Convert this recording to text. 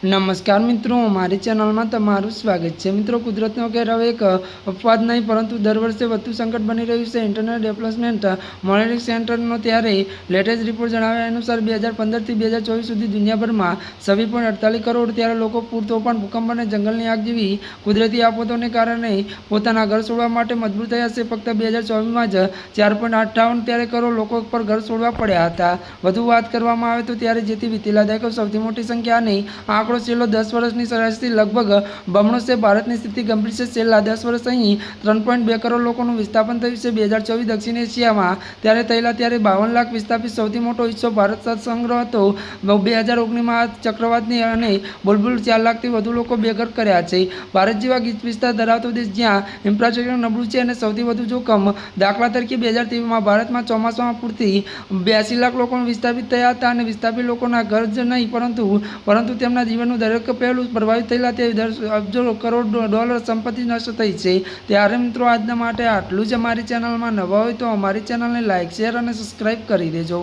નમસ્કાર મિત્રો, મારી ચેનલમાં તમારું સ્વાગત છે। મિત્રો, કુદરતનો કહેર હવે એક અપવાદ નહીં પરંતુ દર વર્ષે વધુ સંકટ બની રહ્યું છે। ઇન્ટરનેટ ડેવલપમેન્ટ મોનિટરિંગ સેન્ટરનો ત્યારે લેટેસ્ટ રિપોર્ટ જણાવ્યા અનુસાર 2015થી 2024 સુધી દુનિયાભરમાં 26.48 કરોડ ત્યારે લોકો પૂર, તોફાન, ભૂકંપ અને જંગલની આગ જેવી કુદરતી આફતોને કારણે પોતાના ઘર છોડવા માટે મજબૂર થયા છે। ફક્ત 2024માં જ 4.58 ત્યારે કરોડ લોકો પર ઘર છોડવા પડ્યા હતા। વધુ વાત કરવામાં આવે તો ત્યારે જેથી વિતેલા દાયકો સૌથી મોટી સંખ્યા નહીં આંકડો છેલ્લો 10 વર્ષની સરેરાશથી લગભગ બમણો છે। ભારતની સ્થિતિ ગંભીર છે। છેલ્લા 10 વર્ષ અહીં 3.2 કરોડ લોકોનું વિસ્થાપન થયું છે। 2024 દક્ષિણ એશિયામાં ત્યારે થયેલા ત્યારે 52 લાખ વિસ્થાપિત સૌથી મોટો હિસ્સો ભારત સાથે સંગ્રહ હતો। 2019માં ચક્રવાતની અને બુલબુલ 4 લાખથી વધુ લોકો બેઘર કર્યા છે। ભારત જેવા ગીચ વિસ્તાર ધરાવતો દેશ જ્યાં ઇન્ફ્રાસ્ટ્રક્ચર નબળું છે અને સૌથી વધુ જોખમ, દાખલા તરીકે 2023માં ભારતમાં ચોમાસામાં પૂરથી 82 લાખ લોકો વિસ્થાપિત થયા હતા અને વિસ્થાપિત લોકોના ઘર જ નહીં પરંતુ તેમના જીવનનું દરેક પહેલું પ્રભાવિત થયેલા તે અબજો કરોડ ડોલર સંપત્તિ નષ્ટ થઈ છે। ત્યારે મિત્રો, આજના માટે આટલું જ। અમારી ચેનલમાં નવા હોય તો અમારી ચેનલને લાઇક, શેર અને સબસ્ક્રાઈબ કરી દેજો।